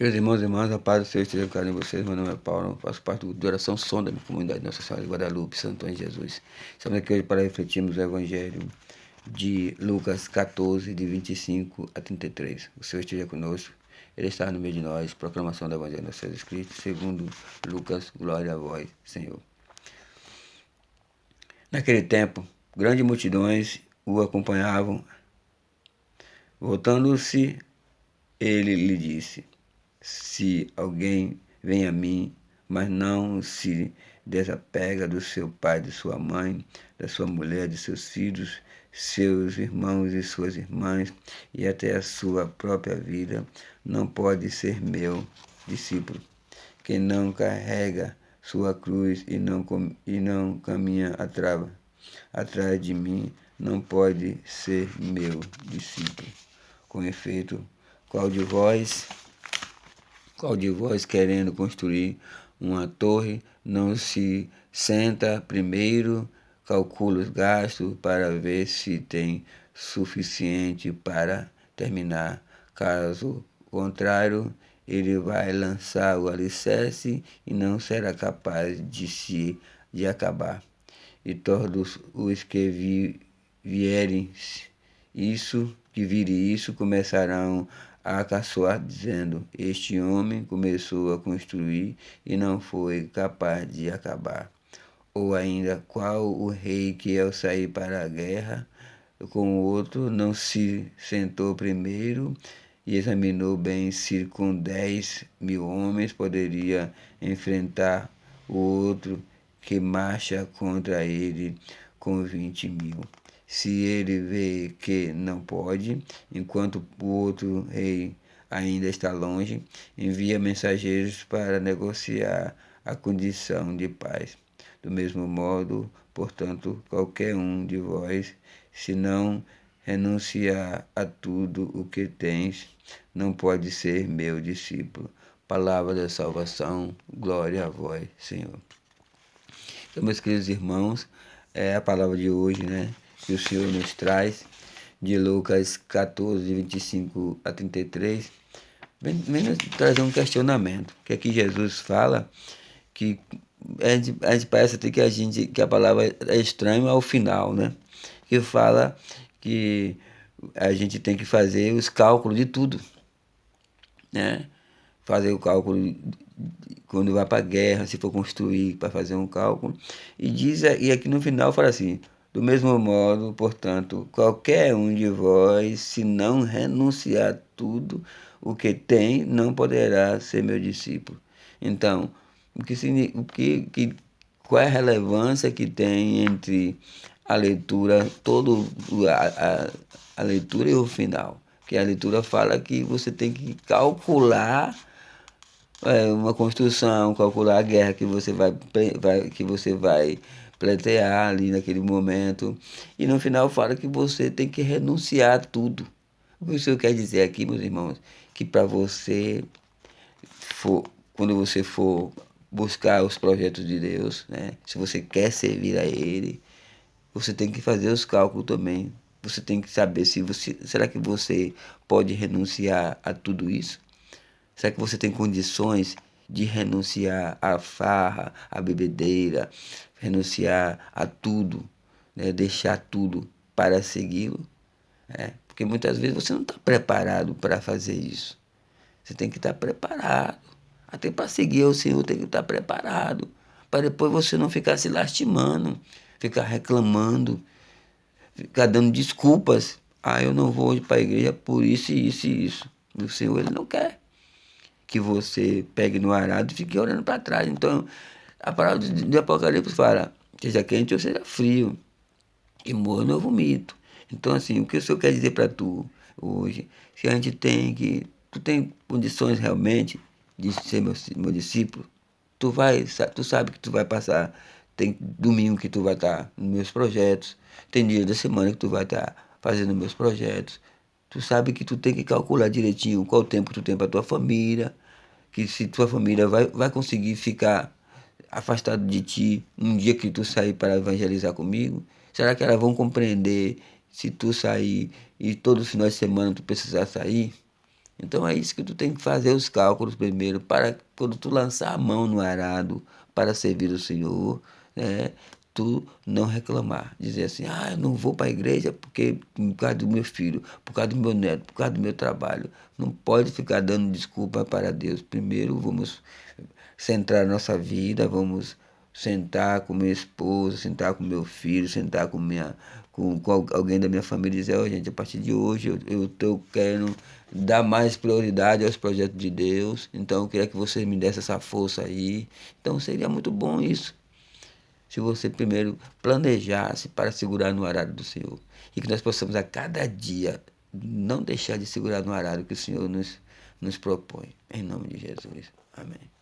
Meus irmãos e irmãs, a paz do Senhor esteja com cada um de vocês. Meu nome é Paulo, faço parte do Oração Sonda, da comunidade Nossa Senhora de Guadalupe, Santo Antônio de Jesus. Estamos aqui hoje para refletirmos o Evangelho de Lucas 14, de 25 a 33. O Senhor esteja conosco, Ele está no meio de nós. Proclamação do Evangelho do Senhor Cristo, segundo Lucas, glória a vós, Senhor. Naquele tempo, grandes multidões o acompanhavam. Voltando-se, ele lhe disse: se alguém vem a mim, mas não se desapega do seu pai, de sua mãe, da sua mulher, de seus filhos, seus irmãos e suas irmãs, e até a sua própria vida, não pode ser meu discípulo. Quem não carrega sua cruz e não caminha atrás de mim, não pode ser meu discípulo. Com efeito, qual de vós, querendo construir uma torre, não se senta primeiro, calcula os gastos para ver se tem suficiente para terminar? Caso contrário, ele vai lançar o alicerce e não será capaz de acabar. E todos os que virem isso começarão a caçoar, dizendo: este homem começou a construir e não foi capaz de acabar. Ou ainda, qual o rei que, ao sair para a guerra com o outro, não se sentou primeiro e examinou bem se com 10.000 homens poderia enfrentar o outro que marcha contra ele com 20.000? Se ele vê que não pode, enquanto o outro rei ainda está longe, envia mensageiros para negociar a condição de paz. Do mesmo modo, portanto, qualquer um de vós, se não renunciar a tudo o que tens, não pode ser meu discípulo. Palavra da salvação, glória a vós, Senhor. Então, meus queridos irmãos, é a palavra de hoje, né, que o Senhor nos traz, de Lucas 14, 25 a 33, vem nos trazer um questionamento, que aqui Jesus fala que a gente parece até que a palavra é estranha ao final, né, que fala que a gente tem que fazer os cálculos de tudo, né, fazer o cálculo quando vai para a guerra, se for construir, para fazer um cálculo. E aqui no final fala assim: do mesmo modo, portanto, qualquer um de vós, se não renunciar a tudo o que tem, não poderá ser meu discípulo. Então, qual é a relevância que tem entre a leitura, a leitura e o final? Que a leitura fala que você tem que calcular uma construção, calcular a guerra que você vai pleitear ali naquele momento. E no final fala que você tem que renunciar a tudo. O que isso quer dizer aqui, meus irmãos? Que para você, quando você for buscar os projetos de Deus, né? Se você quer servir a Ele, você tem que fazer os cálculos também. Você tem que saber será que você pode renunciar a tudo isso? Será que você tem condições de renunciar à farra, à bebedeira, renunciar a tudo, né? Deixar tudo para segui-lo? Porque muitas vezes você não está preparado para fazer isso. Você tem que estar preparado. Até para seguir o Senhor tem que estar preparado. Para depois você não ficar se lastimando, ficar reclamando, ficar dando desculpas. Eu não vou hoje para a igreja por isso, isso e isso. O Senhor, Ele não quer que você pegue no arado e fique olhando para trás. Então, a palavra de Apocalipse fala: seja quente ou seja frio, e morno eu vomito. Então, assim, o que o Senhor quer dizer para tu hoje? Se a gente tu tem condições realmente de ser meu discípulo, tu sabe que tu vai passar, tem domingo que tu vai estar nos meus projetos, tem dia da semana que tu vai estar fazendo meus projetos. Tu sabe que tu tem que calcular direitinho qual o tempo que tu tem para tua família, que se tua família vai conseguir ficar afastado de ti um dia que tu sair para evangelizar comigo. Será que elas vão compreender se tu sair e todo final de semana tu precisar sair? Então é isso que tu tem que fazer os cálculos primeiro, para quando tu lançar a mão no arado para servir o Senhor, né, tu não reclamar. Dizer assim, eu não vou para a igreja porque por causa do meu filho, por causa do meu neto, por causa do meu trabalho. Não pode ficar dando desculpa para Deus. Primeiro vamos centrar nossa vida, vamos sentar com minha esposa, sentar com meu filho, sentar com alguém da minha família e dizer, gente, a partir de hoje eu estou querendo dar mais prioridade aos projetos de Deus, então eu queria que você me desse essa força aí. Então seria muito bom isso, se você primeiro planejasse para segurar no arado do Senhor. E que nós possamos a cada dia não deixar de segurar no arado que o Senhor nos propõe. Em nome de Jesus. Amém.